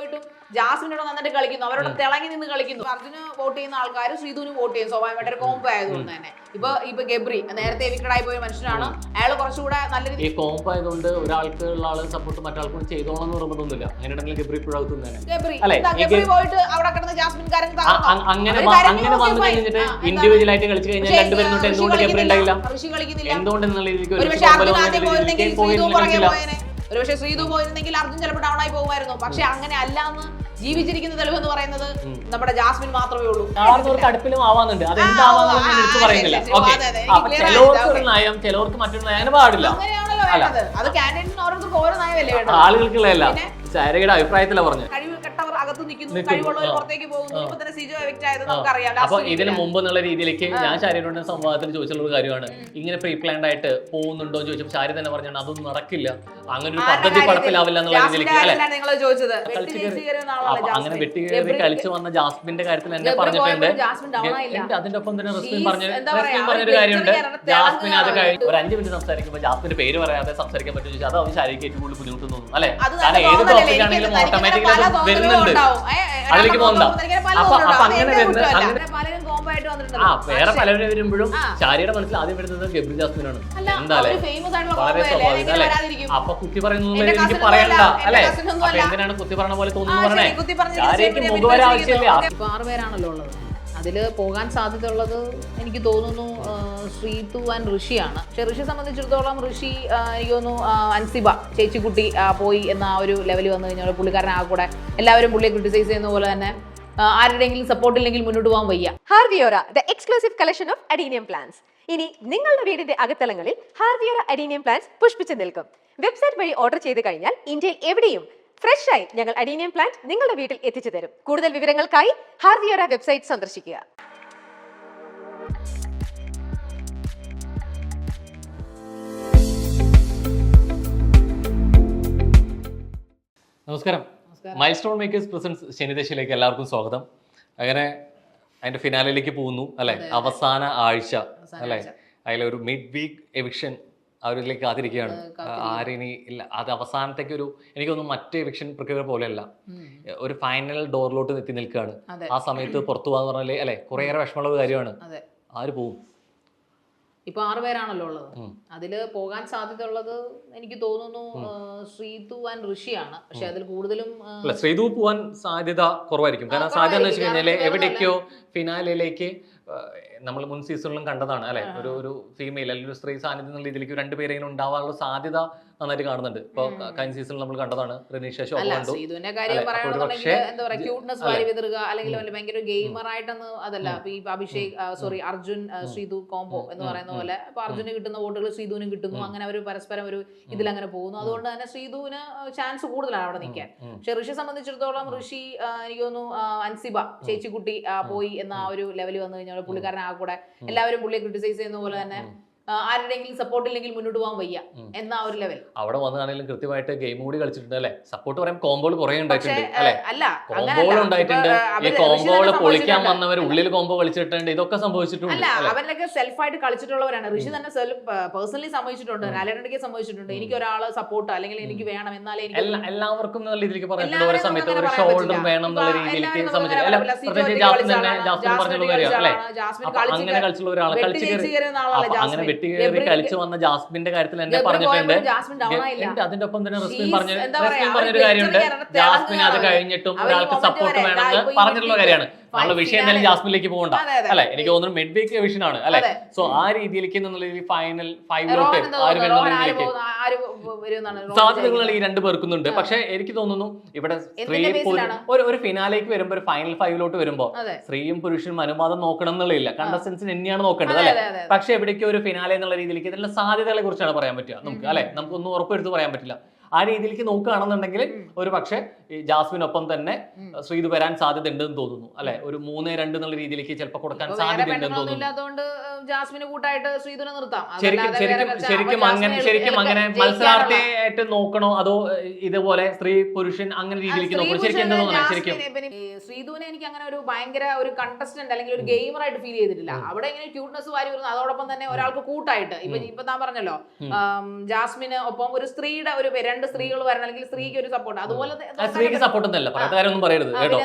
പോയിട്ടും ജാസ്മിനോട് നന്നായിട്ട് കളിക്കുന്നു, അവരോട് തിളങ്ങി നിന്ന് കളിക്കുന്നു. അർജുന് വോട്ട് ചെയ്യുന്ന ആൾക്കാർ ശ്രീധുവിന് വോട്ട് ചെയ്യും, സ്വാഭാവികമായിട്ട് ഒരു കോംബോ ആയതുകൊണ്ട് തന്നെ. ഇപ്പൊ ഗബ്രി നേരത്തെ എവിക്ടഡായി പോയ മനുഷ്യനാണ്, അയാൾ കുറച്ചുകൂടെ നല്ല ഈ കോംബോ ആയതുകൊണ്ട് ഒരാൾക്ക് ഉള്ള ആള് സപ്പോർട്ട് മറ്റാൾക്കും ചെയ്തോളാം എന്ന് നിർബന്ധമൊന്നുമില്ല. അങ്ങനെയാണെങ്കിൽ ഗബ്രി ഇപ്പോഴാകുന്നതാണ്. ഗബ്രി പോയിട്ട് അവിടെ കിടന്ന് ജാസ്മിൻ അങ്ങനെ വന്നു കഴിഞ്ഞിട്ട് ഇൻഡിവിജ്വൽ ആയിട്ട് കളിച്ചു കഴിഞ്ഞാൽ രണ്ടുപേരും എന്തുകൊണ്ട് ഗബ്രി ഉണ്ടായില്ല, എന്തുകൊണ്ട് ഒരുപക്ഷെ ശ്രീധു പോയിരുന്നെങ്കിൽ അർജുൻ ചിലപ്പോൾ ഡൗൺ ആയി പോകുമായിരുന്നു. പക്ഷെ അങ്ങനെ അല്ലാന്ന് ജീവിച്ചിരിക്കുന്ന തെളിവ് എന്ന് പറയുന്നത് നമ്മുടെ ജാസ്മിൻ മാത്രമേ ഉള്ളൂ. അടുപ്പിലും ആവാന്നുണ്ട്, അത് എന്താവാന്ന് എടുത്തു പറയുന്നില്ല. ചിലവർക്ക് നയം, ചിലവർക്ക് മറ്റൊരു നയം പാടില്ല. അത് കാൻഡിഡേറ്റിന് ഓരോരുത്തർക്ക് ഓരോ നയമല്ലേ വേണ്ടത്, ആളുകൾക്കുള്ളതല്ല. ചാരയുടെ അഭിപ്രായത്തിലല്ല പറഞ്ഞു. അകത്ത് നിൽക്കുന്നു, കഴിവുള്ളവർ പുറത്തേക്ക് പോകുന്നു. ഇപ്പൊ തന്നെ സിജോ എവിക്റ്റ് ആയത് നമുക്കറിയാം. അപ്പൊ ഇതിന് മുമ്പ് എന്നുള്ള രീതിയിലേക്ക് ഞാൻ ഷാരിയോട് സംവാദത്തിൽ ചോദിച്ചുള്ള ഒരു കാര്യമാണ്, ഇങ്ങനെ പ്രീ പ്ലാൻഡ് ആയിട്ട് പോകുന്നുണ്ടോ എന്ന് ചോദിച്ചപ്പോൾ ഷാരി തന്നെ പറഞ്ഞാണ് അതൊന്നും നടക്കില്ല, അങ്ങനെ ഒരു പദ്ധതി കുഴപ്പമില്ലാവില്ല എന്നുള്ള രീതിയിലേക്ക്. അങ്ങനെ വെട്ടികേറി കളിച്ചു വന്ന ജാസ്മിന്റെ കാര്യത്തിൽ എന്നെ പറഞ്ഞിട്ടുണ്ട്. അതിന്റെ ഒപ്പം തന്നെ റസ്മിൻ പറഞ്ഞൊരു കാര്യമുണ്ട്, ജാസ്മിൻ അത് കഴിഞ്ഞ് ഒരു 5 മിനിറ്റ് സംസാരിക്കുമ്പോൾ ജാസ്മിന്റെ പേര് പറയാതെ സംസാരിക്കാൻ പറ്റും ചോദിച്ചാൽ അത് അവർ ശാരിക്ക് ഏറ്റവും കൂടുതൽ ബുദ്ധിമുട്ട് തോന്നുന്നു അല്ലെ. കാരണം ഏത് ടോപ്പിക് ആണെങ്കിലും ഓട്ടോമാറ്റിക്കലി വരുന്നുണ്ട്, അതിലേക്ക് പോകണ്ട. അപ്പൊ അങ്ങനെ വേറെ പലരും വരുമ്പോഴും ഷാരിയുടെ മനസ്സിൽ ആദ്യം വരുന്നത് ഗബ്രി ജാസ്മിനാണ്. എന്തായാലും വളരെ സ്വാഭാവികം അല്ലെ. അപ്പൊ കുത്തി പറയുന്നു എനിക്ക് പറയണ്ട അല്ലെ, അപ്പൊ എന്തിനാണ് കുത്തി പറഞ്ഞ പോലെ തോന്നുന്നു പറഞ്ഞേ. ഷാരിക്ക് മുഖവര ആവശ്യമില്ല. 6 പേരാണല്ലോ ഉള്ളത്. അതിൽ പോകാൻ സാധ്യതയുള്ളത് എനിക്ക് തോന്നുന്നു ശ്രീതു ആൻഡ് ഋഷിയാണ്. പക്ഷെ ഋഷി സംബന്ധിച്ചിടത്തോളം ഋഷി എനിക്ക് തോന്നുന്നു അൻസിബ ചേച്ചിക്കുട്ടി പോയി എന്ന ആ ഒരു ലെവലിൽ വന്നു കഴിഞ്ഞാൽ പുള്ളിക്കാരനാകെ കൂടെ എല്ലാവരും പുള്ളിയെ ക്രിട്ടിസൈസ് ചെയ്യുന്ന പോലെ തന്നെ ആരുടെയെങ്കിലും സപ്പോർട്ട് ഇല്ലെങ്കിൽ മുന്നോട്ട് പോകാൻ വയ്യ. ഹാർവിയോറ the exclusive collection of adenium plants. ഇനി നിങ്ങളുടെ വീടിന്റെ അകത്തളങ്ങളിൽ ഹാർവിയോറ അഡീനിയം പ്ലാന്റ്സ് പുഷ്പിച്ചു നിൽക്കും. വെബ്സൈറ്റ് വഴി ഓർഡർ ചെയ്ത് കഴിഞ്ഞാൽ ഇന്ത്യയിൽ എവിടെയും ഫ്രഷ് ആയി ഞങ്ങൾ അഡീനിയം പ്ലാന്റ് നിങ്ങളുടെ വീട്ടിൽ എത്തിച്ചു തരും. കൂടുതൽ വിവരങ്ങൾക്കായി ഹാർവിയോറ വെബ്സൈറ്റ് സന്ദർശിക്കുക. നമസ്കാരം. മൈൽ സ്റ്റോൺ മേക്കേഴ്സ് പ്രസൻസ് ശനിദശയിലേക്ക് എല്ലാവർക്കും സ്വാഗതം. അങ്ങനെ അതിന്റെ ഫിനാലിലേക്ക് പോകുന്നു അല്ലെ, അവസാന ആഴ്ച അല്ലെ. അതിലൊരു മിഡ് വീക്ക് എവിക്ഷൻ അവരിലേക്ക് കാത്തിരിക്കുകയാണ്. ആരിനി ഇല്ല, അത് അവസാനത്തേക്ക് ഒരു എനിക്ക് തോന്നുന്നു മറ്റേ എവിക്ഷൻ പ്രക്രിയ പോലെയല്ല, ഒരു ഫൈനൽ ഡോറിലോട്ട് എത്തി നിൽക്കുകയാണ്. ആ സമയത്ത് പുറത്തു പോകാന്ന് പറഞ്ഞാല് അല്ലെ കുറേയേറെ വിഷമമുള്ള കാര്യമാണ്. ആര് പോവും? ഇപ്പൊ 6 പേരാണല്ലോ ഉള്ളത്. അതില് പോകാൻ സാധ്യതയുള്ളത് എനിക്ക് തോന്നുന്നു ശ്രീതു ആൻഡ് ഋഷിയാണ്. പക്ഷെ അതിൽ കൂടുതലും ശ്രീതു പോവാൻ സാധ്യത കുറവായിരിക്കും. കാരണം സാധ്യത എന്ന് വെച്ച് കഴിഞ്ഞാല് എവിടേക്കോ ഫിനാലിലേക്ക് നമ്മൾ മുൻ സീസണിലും കണ്ടതാണ് അല്ലെ, ഒരു ഫീമെയിൽ അല്ലെങ്കിൽ ഒരു സ്ത്രീ സാന്നിധ്യം എന്നുള്ള രീതിയിലേക്ക് 2 പേരെങ്കിലും ഉണ്ടാവാനുള്ള സാധ്യത നന്നായിട്ട് കാണുന്നുണ്ട്. ഇപ്പൊ കഴിഞ്ഞ സീസണിൽ നമ്മൾ കണ്ടതാണ് റനീഷ ഷോ കണ്ടു. അല്ലെങ്കിൽ ഭയങ്കര ഗെയിമർ ആയിട്ടൊന്ന് അതല്ല. ഈ അഭിഷേക് അർജുൻ ശ്രീതു കോംബോ എന്ന് പറയുന്ന പോലെ ഇപ്പൊ അർജുന് കിട്ടുന്ന വോട്ടുകൾ ശ്രീധുവിനും കിട്ടുന്നു. അങ്ങനെ അവർ പരസ്പരം ഒരു ഇതിലങ്ങനെ പോകുന്നു. അതുകൊണ്ട് തന്നെ ശ്രീധുവിന് ചാൻസ് കൂടുതലാണ് അവിടെ നിൽക്കാൻ. പക്ഷെ ഋഷി സംബന്ധിച്ചിടത്തോളം ഋഷി എനിക്ക് തോന്നുന്നു അൻസിബ ചേച്ചിക്കുട്ടി പോയി എന്ന ആ ഒരു ലെവലിൽ വന്നു കഴിഞ്ഞാൽ പുള്ളിക്കാരനാകെ കൂടെ എല്ലാവരും പുള്ളിയെ ക്രിട്ടിസൈസ് ചെയ്യുന്ന പോലെ തന്നെ ആരുടെയെങ്കിലും സപ്പോർട്ട് ഇല്ലെങ്കിൽ മുന്നോട്ട് പോകാൻ വയ്യ എന്ന ഒരു ലെവൽ. അവിടെ വന്നതാണെങ്കിലും കൃത്യമായിട്ട് ഗെയിം കൂടി കളിച്ചിട്ടുണ്ട് അല്ലെ. സപ്പോർട്ട് പറയാൻ കോംബോൾ കുറെ ഉണ്ടായിട്ടുണ്ട് അല്ലെ. കോംബോൾ ഉണ്ടായിട്ടുണ്ട്. ഈ കോംബോൾ പൊളിക്കാൻ വന്നവർ ഉള്ളിൽ കോംബോ കളിച്ചിട്ടുണ്ട്. ഇതൊക്കെ സംഭവിച്ചിട്ടുണ്ട്. അവരൊക്കെ സെൽഫായിട്ട് കളിച്ചിട്ടുള്ളവരാണ്. ഋഷി തന്നെ പേഴ്സണലി സംഭവിച്ചിട്ടുണ്ട്, ലാലേട്ടനിക്ക് സംഭവിച്ചിട്ടുണ്ട്. എനിക്ക് ഒരാള് സപ്പോർട്ട് അല്ലെങ്കിൽ എനിക്ക് വേണം എന്നാലേ എല്ലാവർക്കും നല്ല രീതിയിലേക്ക് പറഞ്ഞിട്ടുണ്ട്. ഒരു സമയത്ത് ഒരു ഷോൾഡർ വേണം എന്നുള്ള രീതിയിലേക്ക് അങ്ങനെ കളിച്ചുള്ള ഒരാളെ കളിച്ചു വെട്ടികേറി കളിച്ചു വന്ന ജാസ്മിന്റെ കാര്യത്തിൽ എന്നെ പറഞ്ഞിട്ടുണ്ട്. അതിന്റെ ഒപ്പം തന്നെ റസ്മിൻ പറഞ്ഞൊരു കാര്യമുണ്ട്, ജാസ്മിൻ അത് കഴിഞ്ഞിട്ടും ഒരാൾക്ക് സപ്പോർട്ട് വേണമെന്ന് പറഞ്ഞിട്ടുള്ള കാര്യമാണ്. നമ്മുടെ വിഷയം എന്തായാലും ജാസ്മിനിലേക്ക് പോകണ്ട അല്ലെ. എനിക്ക് തോന്നുന്നു മിഡ് വീക്ക് വിഷൻ ആണ് അല്ലെ. സോ ആ രീതിയിലേക്ക് ഫൈനൽ 5-ലോട്ട് ആര് വരുന്നതിലേക്ക് സാധ്യതകൾ ഈ 2 പേർക്കുന്നുണ്ട്. പക്ഷെ എനിക്ക് തോന്നുന്നു ഇവിടെ സ്ത്രീ ഒരു ഫിനാലേക്ക് വരുമ്പോ ഒരു ഫൈനൽ 5-ലോട്ട് വരുമ്പോ സ്ത്രീയും പുരുഷനും അനുവാദം നോക്കണം എന്നുള്ളതില്ല, കണ്ടസ്റ്റൻസിന് തന്നെയാണ് നോക്കേണ്ടത് അല്ലെ. പക്ഷെ എവിടേക്കും ഒരു ഫിനാലെ എന്നുള്ള രീതിയിലേക്ക് ഇതിന്റെ സാധ്യതകളെ കുറിച്ചാണ് പറയാൻ പറ്റുക നമുക്ക് അല്ലെ. നമുക്കൊന്നും ഉറപ്പെടുത്ത് പറയാൻ പറ്റില്ല. ആ രീതിയിലേക്ക് നോക്കുകയാണെന്നുണ്ടെങ്കിൽ ഒരു പക്ഷെ ജാസ്മിനൊപ്പം തന്നെ ശ്രീതു വരാൻ സാധ്യത ഉണ്ടെന്ന് തോന്നുന്നു അല്ലെ. ഒരു 3-2 എന്നുള്ള രീതിയിലേക്ക് ചിലപ്പോൾ കൊടുക്കാൻ സാധ്യത ഉണ്ടെന്ന് തോന്നുന്നു. ശരിക്കും അങ്ങനെ മത്സരാർത്ഥിയായിട്ട് നോക്കണോ അതോ ഇതുപോലെ സ്ത്രീ പുരുഷൻ അങ്ങനെ രീതിയിലേക്ക് നോക്കണോ? ശരിക്കും എന്താ തോന്നുന്നത്? ശരിക്കും ശ്രീധുവിനെ എനിക്ക് അങ്ങനെ ഒരു ഭയങ്കര ഒരു കണ്ടസ്റ്റന്റ് അല്ലെങ്കിൽ ഒരു ഗെയിമർ ആയിട്ട് ഫീൽ ചെയ്തിട്ടില്ല. അവിടെ ഇങ്ങനെ ക്യൂട്ട്നെസ് വാരി വരുന്നു, അതോടൊപ്പം തന്നെ ഒരാൾക്ക് കൂട്ടായിട്ട് ഇപ്പൊ താൻ പറഞ്ഞല്ലോ ജാസ്മിന് ഒപ്പം ഒരു സ്ത്രീയുടെ ഒരു 2 രണ്ട് സ്ത്രീകൾ വരണം, അല്ലെങ്കിൽ സ്ത്രീക്ക് ഒരു സപ്പോർട്ട്, അതുപോലെ സ്ത്രീക്ക് സപ്പോർട്ട് ഒന്നല്ല പറയാത്ത കാര്യമൊന്നും പറയരുത് കേട്ടോ.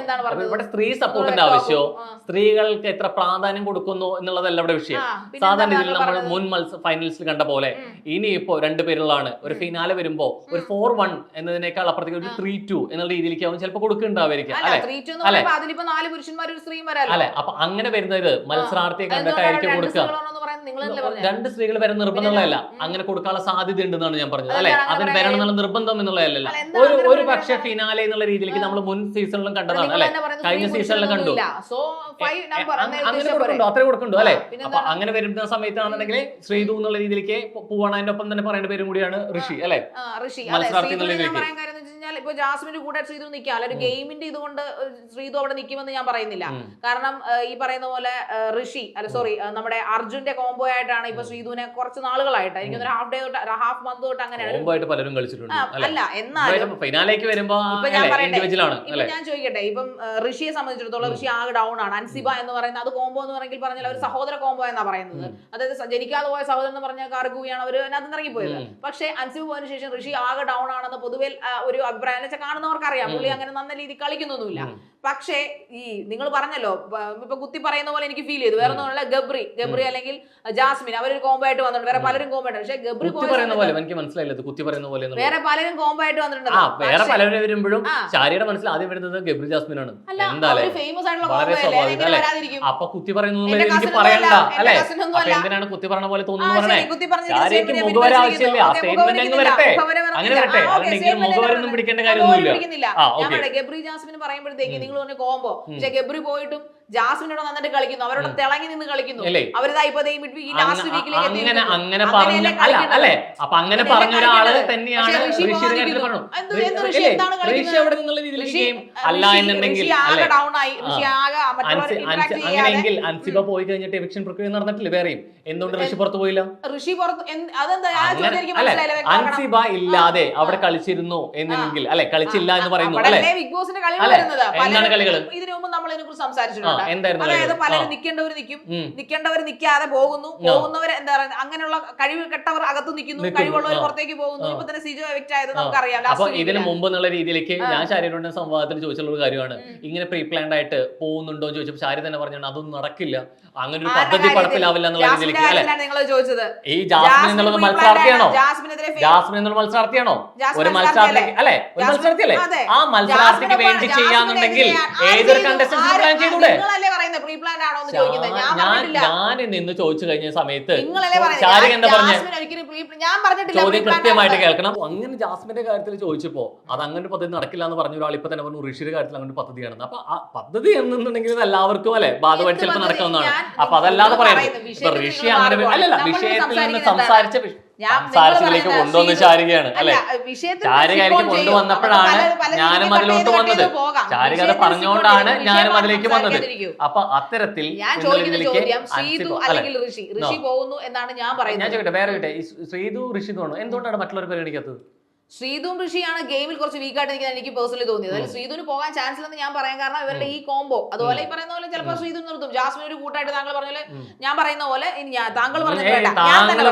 ഇവിടെ സ്ത്രീ സപ്പോർട്ടിന്റെ ആവശ്യമോ സ്ത്രീകൾക്ക് എത്ര പ്രാധാന്യം കൊടുക്കുന്നു എന്നുള്ളതല്ല ഇവിടെ വിഷയം. സാധാരണ രീതിയിൽ നമ്മൾ മുൻ ഫൈനൽസിൽ കണ്ട പോലെ ഇനിയിപ്പോ രണ്ടുപേരുള്ളതാണ് ഒരു ഫിനാലെ വരുമ്പോ ഒരു 4-1 എന്നതിനേക്കാൾ അപ്പുറത്തേക്ക് ഒരു 3-2 എന്നുള്ള രീതിയിലേക്ക് അവൻ ചിലപ്പോൾ കൊടുക്കുന്നുണ്ടാവായിരിക്കും അല്ലെ. അല്ലെ, അപ്പൊ അങ്ങനെ വരുന്നത് മത്സരാർത്ഥിയെ കണ്ടിട്ടായിരിക്കും കൊടുക്കുക. രണ്ട് സ്ത്രീകൾ വരാൻ നിർബന്ധമുള്ളതല്ല, അങ്ങനെ കൊടുക്കാനുള്ള സാധ്യത ഉണ്ടെന്നാണ് ഞാൻ പറഞ്ഞത് അല്ലെ. അതിന് വരണം എന്നുള്ള നിർബന്ധം എന്നുള്ളതല്ല. ഒരു പക്ഷേ ഫിനാലെ എന്നുള്ള രീതിയിലേക്ക് നമ്മൾ മുൻ സീസണിലും കണ്ടതാണ് അല്ലെ, കഴിഞ്ഞ സീസണിലും കണ്ടു. അങ്ങനെ കൊടുക്കണ്ടോ, അത്രേ കൊടുക്കണ്ടോ അല്ലെ. അപ്പൊ അങ്ങനെ വരുന്ന സമയത്താണെന്നുണ്ടെങ്കിൽ ശ്രീതു എന്നുള്ള രീതിയിലേക്ക് പോവാണ്. അതിന്റെ ഒപ്പം തന്നെ പറയേണ്ട പേരും കൂടിയാണ് ഋഷി അല്ലെ, മത്സരാർത്ഥി എന്നുള്ള രീതിയിലേക്ക്. ഇപ്പൊ ജാസ്മിന്റെ കൂടെ ശ്രീതു നിൽക്കുക അല്ല, ഒരു ഗെയിമിന്റെ ഇതുകൊണ്ട് ശ്രീതു അവിടെ നിൽക്കുമെന്ന് ഞാൻ പറയുന്നില്ല. കാരണം ഈ പറയുന്ന പോലെ ഋഷി നമ്മുടെ അർജുന്റെ കോംബോ ആയിട്ടാണ് ഇപ്പൊ ശ്രീതുവിനെ കുറച്ച് നാളുകളായിട്ട് എനിക്ക് ഹാഫ് മന്ത് തൊട്ട് അങ്ങനെയാണ് പലരും കളിച്ചിട്ടുണ്ട്. അല്ല എന്നാലും ഫൈനാലേക്ക് വരുമ്പോ ഞാൻ ചോദിക്കട്ടെ, ഇപ്പം ഋഷിയെ സംബന്ധിച്ചിടത്തോളം ഋഷി ആകെ ഡൗൺ ആണ്. അൻസിബ എന്ന് പറയുന്നത് അത് കോംബോ എന്ന് പറഞ്ഞെങ്കിൽ പറഞ്ഞാൽ ഒരു സഹോദര കോംബോ എന്നാ പറയുന്നത്. അതായത് ജനിക്കാതെ പോയ സഹോദരൻ എന്ന് പറഞ്ഞാൽ കാർഗുവിയാണ് അവർ അതിനകത്ത് ഇറങ്ങിപ്പോയത്. പക്ഷെ അൻസിബ പോയതിനു ശേഷം ഋഷി ആകെ ഡൗൺ ആണെന്ന് പൊതുവെ ഒരു അഭിപ്രായം കാണുന്നവർക്ക് അറിയാം. പുള്ളി അങ്ങനെ നല്ല രീതിയിൽ കളിക്കുന്നൊന്നുമില്ല. പക്ഷേ ഈ നിങ്ങൾ പറഞ്ഞല്ലോ ഇപ്പൊ കുത്തി പറയുന്ന പോലെ എനിക്ക് ഫീൽ ചെയ്തു. വേറെ ഒന്നുമല്ല, ഗബ്രി അല്ലെങ്കിൽ ജാസ്മിൻ അവരൊരു കോംബോ ആയിട്ട് വന്നിട്ടുണ്ട്. വേറെ പലരും കോംബോ ആയിട്ട്, പക്ഷേ ഗബ്രി പറയുന്ന പോലെ എനിക്ക് മനസ്സിലായില്ല കുത്തി പറയുന്ന പോലെ വേറെ പലരും കോംബോ ആയിട്ട് വന്നിട്ടുണ്ട്. വേറെ പലരും വരുമ്പോഴും ശാരിയുടെ മനസ്സിൽ ആദ്യം വരുന്നത് ഗബ്രി ജാസ്മിൻ ആണ്. ഫേമസ് ആയിട്ടുള്ള അപ്പൊ കുത്തി പറയുന്നത് എനിക്ക് പറയണ്ട അല്ലെ. അപ്പൊ എന്തിനാണ് കുത്തി പറഞ്ഞ പോലെ തോന്നുന്നു പറഞ്ഞേ. ശാരിക്ക് മുഖവര ആവശ്യമില്ല, ആ സ്റ്റേറ്റ്മെന്റ് അങ്ങ് വരട്ടെ, അങ്ങനെ വരട്ടെ. അല്ലെങ്കിൽ മുഖവരൊന്നും പിടിക്കേണ്ട കാര്യമൊന്നുമില്ല. ഗബ്രി ജാസ്മിൻ പറയുമ്പോഴത്തേക്ക് നിങ്ങൾ പറഞ്ഞ കോംബോ, പക്ഷെ ഗബ്രി പോയിട്ടും ജാസ്മിനോട് നന്നായിട്ട് കളിക്കുന്നു, അവരോട് തിളങ്ങി നിന്ന് കളിക്കുന്നു. അവരിതാ ഇപ്പൊ ലാസ്റ്റ് വീക്കിലേക്ക് അങ്ങനെ പറഞ്ഞ അല്ലെ. അപ്പൊ അങ്ങനെ പറഞ്ഞ ഒരാള് തന്നെയാണ് അല്ല എന്നുണ്ടെങ്കിൽ അങ്ങനെയെങ്കിൽ അൻസിബ പോയി കഴിഞ്ഞിട്ട് എവിക്ഷൻ പ്രക്രിയ നടന്നിട്ടില്ല വേറെയും. എന്തുകൊണ്ട് ഋഷി പുറത്ത് പോയില്ല? അൻസിബ ഇല്ലാതെ അവിടെ കളിച്ചിരുന്നു എന്നെങ്കിൽ അല്ലെ, കളിച്ചില്ല എന്ന് പറയുന്നു അല്ലെ. ബിഗ് ബോസിന്റെ കളി എന്താണ് കളികൾ? ഇതിനു മുമ്പ് നമ്മൾ ഇതിനെ കുറിച്ച് സംസാരിച്ചിട്ടുണ്ട്. എന്തായിരുന്നു? അതായത് പലരും നിൽക്കേണ്ടവർ നിൽക്കും, നിൽക്കേണ്ടവർ നിൽക്കാതെ പോകുന്നവർ എന്താ പറയുക, അങ്ങനെയുള്ള കഴിവ് കെട്ടവർ അകത്ത് നിൽക്കുന്നു, കഴിവുള്ളവർ പുറത്തേക്ക് പോകുന്നു. ഇപ്പൊ തന്നെ സിജോ എവിക്റ്റ് ആയത് നമുക്കറിയാം. അപ്പൊ ഇതിന് മുമ്പ് എന്നുള്ള രീതിയിലേക്ക് ഞാൻ ശാരിയുടെ സംവാദത്തിൽ ചോദിച്ചുള്ള ഒരു കാര്യമാണ്, ഇങ്ങനെ പ്രീ പ്ലാൻഡ് ആയിട്ട് പോകുന്നുണ്ടോ എന്ന് ചോദിച്ചപ്പോൾ ശാരി തന്നെ പറഞ്ഞാണ് അതൊന്നും നടക്കില്ല, അങ്ങനെ ഒരു പദ്ധതി പടപ്പിലാവില്ല എന്നുള്ള രീതിയിലേക്ക് അല്ലെ. ഈ ജാസ്മിൻ എന്നുള്ളത് മത്സരാർത്ഥിയാണോ? ജാസ്മിൻ എന്നുള്ള മത്സരാർത്ഥിയാണോ? ഒരു മത്സരാർത്ഥി അല്ലെ, ഒരു മത്സരാർത്ഥി അല്ലെ. ആ മത്സരാർത്ഥിക്ക് വേണ്ടി ചെയ്യാന്നുണ്ടെങ്കിൽ ഏതൊരു കണ്ടസ്റ്റൻസിന് പ്ലാൻ ചെയ്തൂടെ? ഞാൻ നിന്ന് ചോദിച്ചു കഴിഞ്ഞ സമയത്ത് ശാരിക എന്താ പറഞ്ഞ ചോദ്യം കൃത്യമായിട്ട് കേൾക്കണം. അങ്ങനെ ജാസ്മിന്റെ കാര്യത്തിൽ ചോദിച്ചപ്പോ അത് അങ്ങനെ ഒരു പദ്ധതി നടക്കില്ല എന്ന് പറഞ്ഞ ഒരാൾ ഇപ്പൊ തന്നെ പറഞ്ഞു ഋഷിയുടെ കാര്യത്തിൽ അങ്ങനെ പദ്ധതിയാണെന്ന്. അപ്പൊ ആ പദ്ധതി എന്നുണ്ടെങ്കിൽ ഇത് എല്ലാവർക്കും അല്ലെ ബാധമായിട്ട് ചിലപ്പോൾ നടക്കാവുന്നതാണ്. അപ്പൊ അതല്ലാതെ പറയുന്നത് ഇപ്പൊ ഋഷി അങ്ങനെ അല്ലല്ല വിഷയത്തിൽ നിന്ന് സംസാരിച്ചതിലേക്ക് കൊണ്ടുവന്ന ശാരികയാണ് അല്ലെ. ശാരികയിലേക്ക് കൊണ്ടുവന്നപ്പോഴാണ് ഞാനും അതിലോട്ട് വന്നത്. ശാരിക അത് പറഞ്ഞുകൊണ്ടാണ് ഞാനും അതിലേക്ക് വന്നത്. അപ്പൊ അത്തരത്തിൽ ഞാൻ ചോദിക്കട്ടെ, വേറെ ശ്രീതു ഋഷി തോന്നുന്നു എന്തുകൊണ്ടാണ് മറ്റുള്ളവർ പരിഗണിക്കാത്തത്? ശ്രീതും ഋഷിയാണ് ഗെയിമിൽ കുറച്ച് വീക്കായിട്ട് നിൽക്കുന്നത് എനിക്ക് പേഴ്സണലി തോന്നിയത്. അതിൽ ശ്രീതുവിന് പോകാൻ ചാൻസ് ഇല്ലെന്ന് ഞാൻ പറയാൻ കാരണം ഇവരുടെ ഈ കോംബോ. അതുപോലെ ഈ പറയുന്ന പോലെ ചിലപ്പോൾ ശ്രീതു നിർത്തും, ജാസ്മിൻ ഒരു കൂട്ടായിട്ട് താങ്കൾ പറഞ്ഞാല് ഞാൻ പറയുന്ന പോലെ ഇനി താങ്കൾ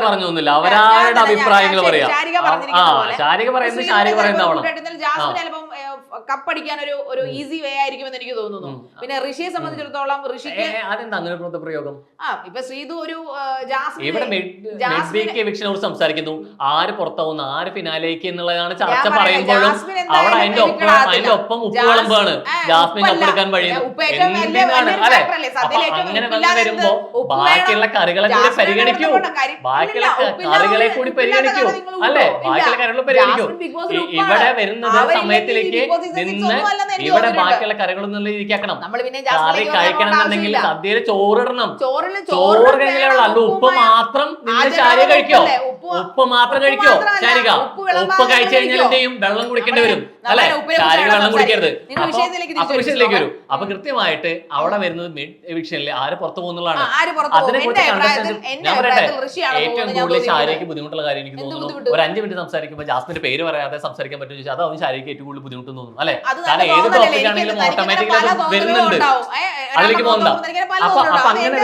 പറഞ്ഞൊന്നുമില്ല, അവരാരുടെ അഭിപ്രായങ്ങൾ പറയാം. ജാസ്മിൻ ചിലപ്പം കപ്പടിക്കാൻ ഒരു ഈസി വേ ആയിരിക്കുമെന്ന് എനിക്ക് തോന്നുന്നു. പിന്നെ ഋഷിയെ സംബന്ധിച്ചിടത്തോളം ഋഷിക്ക് പ്രയോഗം ഇപ്പൊ ശ്രീതു ഒരു സംസാരിക്കുന്നു, ആര് പുറത്താവുന്നു, ആര് ഫിനാലേക്ക് എന്നുള്ളതാണ് ചർച്ച പറയുമ്പോഴും അവിടെ അതിന്റെ ഒപ്പം ഉപ്പ് വിളമ്പാണ് ജാസ്മിൻ കപ്പെടുക്കാൻ വഴിയുന്നു. അങ്ങനെ വരുമ്പോ ബാക്കിയുള്ള കറികളെ കൂടി പരിഗണിക്കൂ, ബാക്കിയുള്ള കറികളെ കൂടി പരിഗണിക്കൂ അല്ലെ, ബാക്കിയുള്ള കറികൾ പരിഗണിക്കൂ. ഇവിടെ വരുന്നത് സമയത്തിലേക്ക് നിന്ന് ഇവിടെ ബാക്കിയുള്ള കറികൾ എന്നുള്ള രീതിക്കാക്കണം. കറി കഴിക്കണം എന്നുണ്ടെങ്കിൽ സദ്യയിൽ ചോറിടണം, ചോറ് കഴിഞ്ഞാൽ അല്ല ഉപ്പ് മാത്രം നിന്ന് ശാരിക കഴിക്കോ? ഉപ്പ് മാത്രം കഴിക്കോ ശാരിക? ഉപ്പ് കഴിച്ചു കഴിഞ്ഞാൽ എന്ത് ചെയ്യും? വെള്ളം കുടിക്കേണ്ടി വരും അല്ലെ. ശാരിക വെള്ളം കുടിക്കരുത്. അപ്പൊ വിഷയത്തിലേക്ക് വരും. അപ്പൊ കൃത്യമായിട്ട് അവിടെ വരുന്നത് മിഡ് എവിക്ഷനിൽ ആര് പുറത്തു പോകുന്നതാണ്. അതിനെക്കുറിച്ച് ഞാൻ പറയട്ടെ, ഏറ്റവും കൂടുതൽ ശാരികയ്ക്ക് ബുദ്ധിമുട്ടുള്ള കാര്യം എനിക്ക് തോന്നുന്നു ഒരു 5 മിനിറ്റ് സംസാരിക്കുമ്പോൾ ജാസ്മിന്റെ പേര് പറയാതെ സംസാരിക്കാൻ പറ്റുമെന്ന് ചോദിച്ചാൽ അത് അവന് ശാരികയ്ക്ക് ഏറ്റവും കൂടുതൽ ബുദ്ധിമുട്ട് തോന്നുന്നു അല്ലെ. കാരണം ഏത് ടോപ്പിക് ആണെങ്കിലും ഓട്ടോമാറ്റിക്കലി വരുന്നുണ്ട്. അതിലേക്ക് പോകുന്ന അപ്പൊ അങ്ങനെ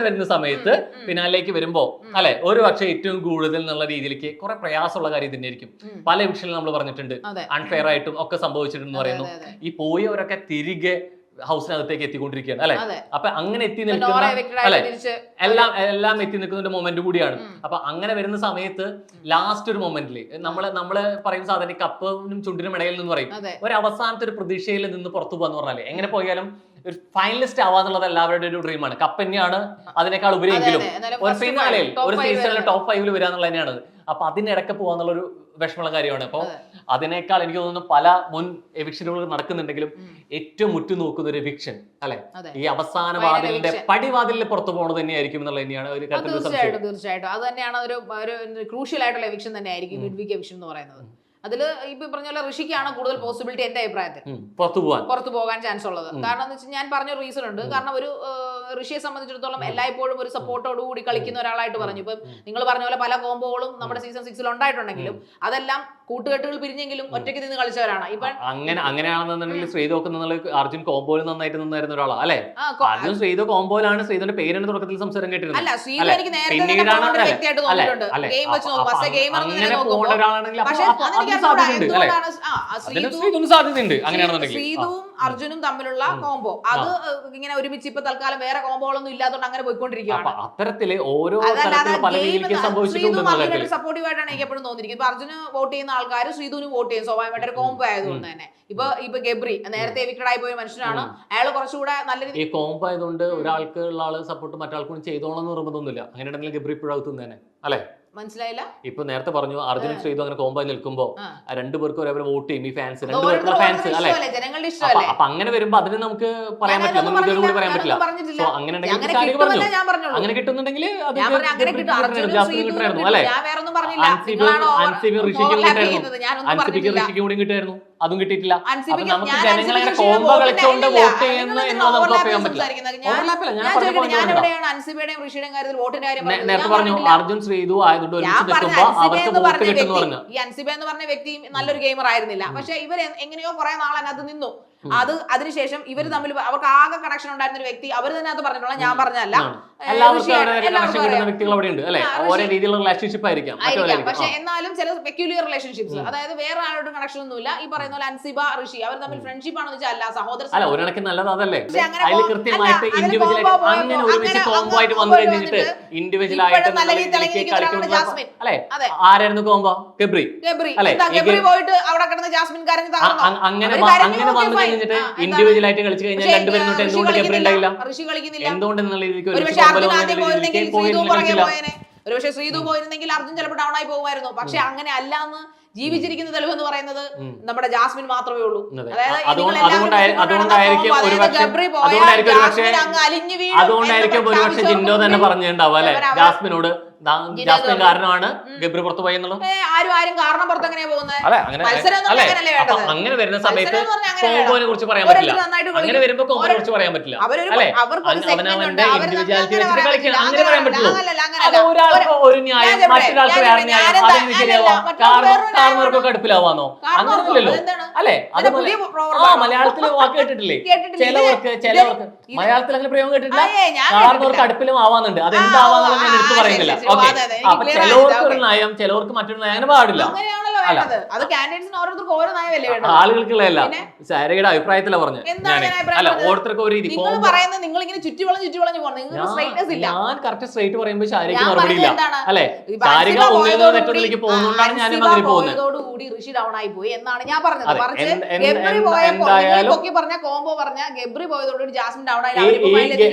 വരുന്ന സമയത്ത് ഫിനാലിലേക്ക് വരുമ്പോ അല്ലെ ഒരു പക്ഷേ ഏറ്റവും കൂടുതൽ എന്നുള്ള രീതിയിലേക്ക് കുറെ പ്രയാസമുള്ള കാര്യം തന്നെയായിരിക്കും. പല വിഷയങ്ങളും നമ്മൾ പറഞ്ഞിട്ടുണ്ട്, അൺഫെയർ ആയിട്ടും ഒക്കെ സംഭവിച്ചിട്ടുണ്ടെന്ന് പറയുന്നു. ഈ പോയവരൊക്കെ തിരികെ ഹൗസിനകത്തേക്ക് എത്തിക്കൊണ്ടിരിക്കുകയാണ് അല്ലെ. അപ്പൊ അങ്ങനെ എത്തി നിൽക്കുന്ന അല്ലെ എല്ലാം എത്തി നിൽക്കുന്ന ഒരു മൊമെന്റ് കൂടിയാണ്. അപ്പൊ അങ്ങനെ വരുന്ന സമയത്ത് ലാസ്റ്റ് ഒരു മൊമെന്റില് നമ്മള് പറയുന്ന സാധനം കപ്പനും ചുണ്ടിനും ഇടയിൽ നിന്ന് പറയും ഒരു അവസാനത്തെ ഒരു പ്രതീക്ഷയിൽ നിന്ന് പുറത്തു പോകാന്ന് പറഞ്ഞാല് എങ്ങനെ പോയാലും ഒരു ഫൈനലിസ്റ്റ് ആവാന്നുള്ളത് എല്ലാവരുടെ ഒരു ഡ്രീമാണ്. കപ്പ് തന്നെയാണ് അതിനേക്കാൾ ഉപരിയെങ്കിലും ഒരു ഫിനാലയിൽ ഒരു സീസണിലെ ടോപ്പ് 5 വരാന്നുള്ളത് തന്നെയാണ്. അപ്പൊ അതിനിടയ്ക്ക് പോവാന്നുള്ളൊരു വിഷമമുള്ള കാര്യമാണ്. അപ്പൊ അതിനേക്കാൾ എനിക്ക് തോന്നുന്നു പല മുൻ എവിക്ഷനുകൾ നടക്കുന്നുണ്ടെങ്കിലും ഏറ്റവും ഉറ്റുനോക്കുന്ന ഒരു എവിക്ഷൻ അല്ലെ ഈ അവസാന വാതിലിന്റെ പടിവാതിലിൽ പുറത്തു പോകുന്നത് തന്നെയായിരിക്കും എന്നുള്ളത് തന്നെയാണ് ഒരു കാര്യത്തിൽ. തീർച്ചയായിട്ടും അത് തന്നെയാണ് ഒരു ക്രൂഷ്യൽ ആയിട്ടുള്ള എവിക്ഷൻ തന്നെ ആയിരിക്കും മിഡ്വീക്ക് എവിക്ഷൻ എന്ന് പറയുന്നത്. അതില് ഇപ്പൊ പറഞ്ഞ പോലെ ഋഷിക്കാണ് കൂടുതൽ പോസിബിലിറ്റി എന്റെ അഭിപ്രായത്തിൽ പുറത്തു പോകാൻ ചാൻസ് ഉള്ളത്. കാരണം എന്ന് വെച്ചാൽ ഞാൻ പറഞ്ഞ റീസൺ ഉണ്ട്. കാരണം ഒരു ഋഷിയെ സംബന്ധിച്ചിടത്തോളം എല്ലായ്പ്പോഴും ഒരു സപ്പോർട്ടോട് കൂടി കളിക്കുന്ന ഒരാളായിട്ട് പറഞ്ഞു. ഇപ്പൊ നിങ്ങൾ പറഞ്ഞ പോലെ പല കോംബോകളും നമ്മുടെ സീസൺ 6 ഉണ്ടായിട്ടുണ്ടെങ്കിലും അതെല്ലാം കൂട്ടുകെട്ടുകൾ പിരിഞ്ഞെങ്കിലും ഒറ്റയ്ക്ക് നിന്ന് കളിച്ചവരാണ്. ഇപ്പൊ അങ്ങനെയാണെന്നുണ്ടെങ്കിൽ ശ്രീധോക്ക് അർജുൻ കോംബോയിൽ നന്നായിട്ട് നിന്നായിരുന്ന ഒരാളാണ് അല്ലെ. അർജുൻ ശ്രീധോ കോംബോയിലാണ് ശ്രീധോന്റെ പേരിന് തുടക്കത്തിൽ സംസാരം കേട്ടിരുന്നത്. അല്ല ശ്രീധു എനിക്ക് നേരത്തെ വ്യക്തിയായിട്ട് തോന്നിയിട്ടുണ്ട്. ഗെയിം വെച്ച് നോക്കും പക്ഷേ ഗെയിമർ ശ്രീധുവും അർജുനും തമ്മിലുള്ള കോംബോ അത് ഇങ്ങനെ ഒരുമിച്ച് ഇപ്പൊ തൽക്കാലം വേറെ കോംബോകളൊന്നും ഇല്ലാത്തതുകൊണ്ട് അങ്ങനെ പോയിക്കൊണ്ടിരിക്കുകയാണ്. അത്തരത്തില് ഓരോ സപ്പോർട്ടീവ് ആയിട്ടാണ് എനിക്ക് എപ്പോഴും തോന്നിയിരിക്കുന്നത്. ഇപ്പൊ അർജുന് വോട്ട് ചെയ്യുന്ന ആൾക്കാർ ശ്രീധുവിന് വോട്ട് ചെയ്യും സ്വാഭാവികമായിട്ട് ഒരു കോംബോ ആയതുകൊണ്ട് തന്നെ. ഇപ്പൊ ഗബ്രി നേരത്തെ എവിക്റ്റഡ് ആയി പോയ മനുഷ്യനാണ്. അയാൾ കുറച്ചുകൂടെ നല്ല രീതി ഈ കോംബോ ആയതുകൊണ്ട് ഒരാൾക്ക് ഉള്ള ആള് സപ്പോർട്ട് മറ്റാൾക്കും ചെയ്തോളം എന്ന് നിർബന്ധമൊന്നുമില്ല. അങ്ങനെയാണെങ്കിൽ ഗബ്രി ഇപ്പോഴാകുന്നതന്നെ അല്ലെ. മനസ്സിലായില്ല. ഇപ്പൊ നേരത്തെ പറഞ്ഞു അർജുനും ശ്രീധു അങ്ങനെ കോംബോ നിൽക്കുമ്പോ രണ്ടുപേർക്കും ഒരേപോലെ വോട്ട് ചെയ്യും ഈ ഫാൻസ് രണ്ടുപേർക്കുള്ള ഫാൻസ് അല്ലെ. അപ്പൊ അങ്ങനെ വരുമ്പോ അതിന് നമുക്ക് പറയാൻ പറ്റില്ല, മുൻകൂട്ടി കൂടി പറയാൻ പറ്റില്ല. സോ അങ്ങനെ അങ്ങനെ കിട്ടുന്നുണ്ടെങ്കിൽ കിട്ടായിരുന്നു അല്ലെ. ഋഷിക്കും കൂടി കിട്ടായിരുന്നു, അതും കിട്ടിയിട്ടില്ല. അപ്പൊ നമുക്ക് ജനങ്ങളെ കോംബോ കളിച്ചുകൊണ്ട് വോട്ട് ചെയ്യുന്ന എന്നത് നമുക്ക് പറയാൻ പറ്റില്ല. നേരത്തെ പറഞ്ഞു അർജുൻ ശ്രീധു ആയതുകൊണ്ട് ഈ അൻസിബ എന്ന് പറഞ്ഞ വ്യക്തി നല്ലൊരു ഗെയിമർ ആയിരുന്നില്ല. പക്ഷെ ഇവർ എങ്ങനെയോ കുറെ നാൾ അതിനകത്ത് നിന്നു. അതിനുശേഷം ഇവർ തമ്മിൽ അവർക്ക് ആകെ കണക്ഷൻ ഉണ്ടായിരുന്ന ഒരു വ്യക്തി അവർ തന്നെ അത് പറഞ്ഞിട്ടുള്ള ഞാൻ പറഞ്ഞല്ല. പക്ഷെ എന്നാലും ചില പെക്യുലിയർ റിലേഷൻഷിപ്സ്, അതായത് വേറെ ആളോട് കണക്ഷൻ ഒന്നുമില്ല. ഈ പറയുന്ന പോലെ അൻസിബ ഋഷി അവർ തമ്മിൽ ഫ്രണ്ട്ഷിപ്പ് ആണെന്ന് വെച്ചാൽ അല്ല സഹോദരൻ. ആരായിരുന്നു കോംബോ? ഗബ്രി പോയിട്ട് അവിടെ കിടന്ന് ജാസ്മിൻ കരഞ്ഞ് അങ്ങനെ ഇൻഡിവിജ്വൽ ആയിട്ട് കളിച്ചു കഴിഞ്ഞാൽ രണ്ടുപേരും എന്തുകൊണ്ട് ഗബ്രി ഉണ്ടായില്ല? എന്തുകൊണ്ടെന്നുള്ള രീതിക്ക് ഒരുപക്ഷെ ശ്രീധു പോയിരുന്നെങ്കിൽ അർജുൻ ചിലപ്പോൾ ഡൗൺ ആയി പോകുമായിരുന്നു. പക്ഷെ അങ്ങനെ അല്ലാന്ന് ജീവിച്ചിരിക്കുന്ന തെളിവ് എന്ന് പറയുന്നത് നമ്മുടെ ജാസ്മിൻ മാത്രമേ ഉള്ളൂ. അതുകൊണ്ടായിരിക്കും ഒരുപക്ഷെ ജിൻഡോ തന്നെ പറഞ്ഞിട്ടുണ്ടാവും അല്ലെ ജാസ്മിനോട് ജാസ്മിൻ കാരണമാണ് ഗബ്രി പുറത്തു പോയെന്നുള്ളത്. ആരും കാരണം പുറത്ത് എങ്ങനെയാ പോകുന്നത്? അങ്ങനെ വരുന്ന സമയത്ത് കോംബോനെ കുറിച്ച് പറയാൻ പറ്റില്ല. അങ്ങനെ വരുമ്പോ കോംബോനെ കുറിച്ച് പറയാൻ പറ്റില്ല അല്ലെ. അവനവന്റെ ഇൻഡിവിജ്വാലിറ്റി വെച്ചിട്ട് കളിക്കണം, അങ്ങനെ പറയാൻ പറ്റുള്ളൂ. അത് ഒരാൾക്ക് ഒരു ന്യായം, മറ്റൊരാൾക്ക് വേറെ ന്യായം. അതെങ്ങനെ ശരിയാവാ? കാരണവർക്കൊക്കെ അടുപ്പിലാവാന്നോ? അങ്ങനെയല്ലോ അല്ലെ. അതുപോലെ മലയാളത്തില് വാക്ക് കേട്ടിട്ടില്ലേ? ചിലവർക്ക് മലയാളത്തിൽ അങ്ങനെ പ്രയോഗം കേട്ടിട്ടില്ല. കാരണവർക്ക് അടുപ്പിലും ആവാന്നുണ്ട്. അതെന്താവാന്നുള്ളത് ഞാൻ എടുത്തു പറയുന്നില്ല. അപ്പൊ ചിലവർക്ക് ഒരു നയം, ചിലവർക്ക് മറ്റൊരു നയം, അങ്ങനെ പാടില്ല. ആളുകൾക്കുള്ളതല്ല, ശാരികയുടെ അഭിപ്രായത്തില പറഞ്ഞു. അല്ല ഓരോരുത്തർക്കും ഒരു രീതി. ഞാൻ കറക്റ്റ് സ്ട്രൈറ്റ് പറയുമ്പോ ശാരിക മറുപടി ഇല്ല അല്ലെ. ശാരിക ഒന്നിലേക്ക് പോകുന്നതുകൊണ്ടാണ് ഞാനും അതിന് പോകുന്നത്.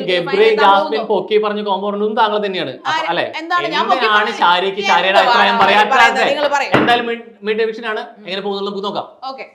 ഗബ്രി ജാസ്മിൻ പൊക്കി പറഞ്ഞ കോംബോ പറഞ്ഞതും താങ്കൾ തന്നെയാണ് അല്ലെ. എന്താണ് ശാരികയുടെ അഭിപ്രായം പറയാൻ? എന്തായാലും മിഡ് ഡിവിഷൻ ആണ്, എങ്ങനെ പോകുന്നുള്ളത് നോക്കാം. ഓക്കെ.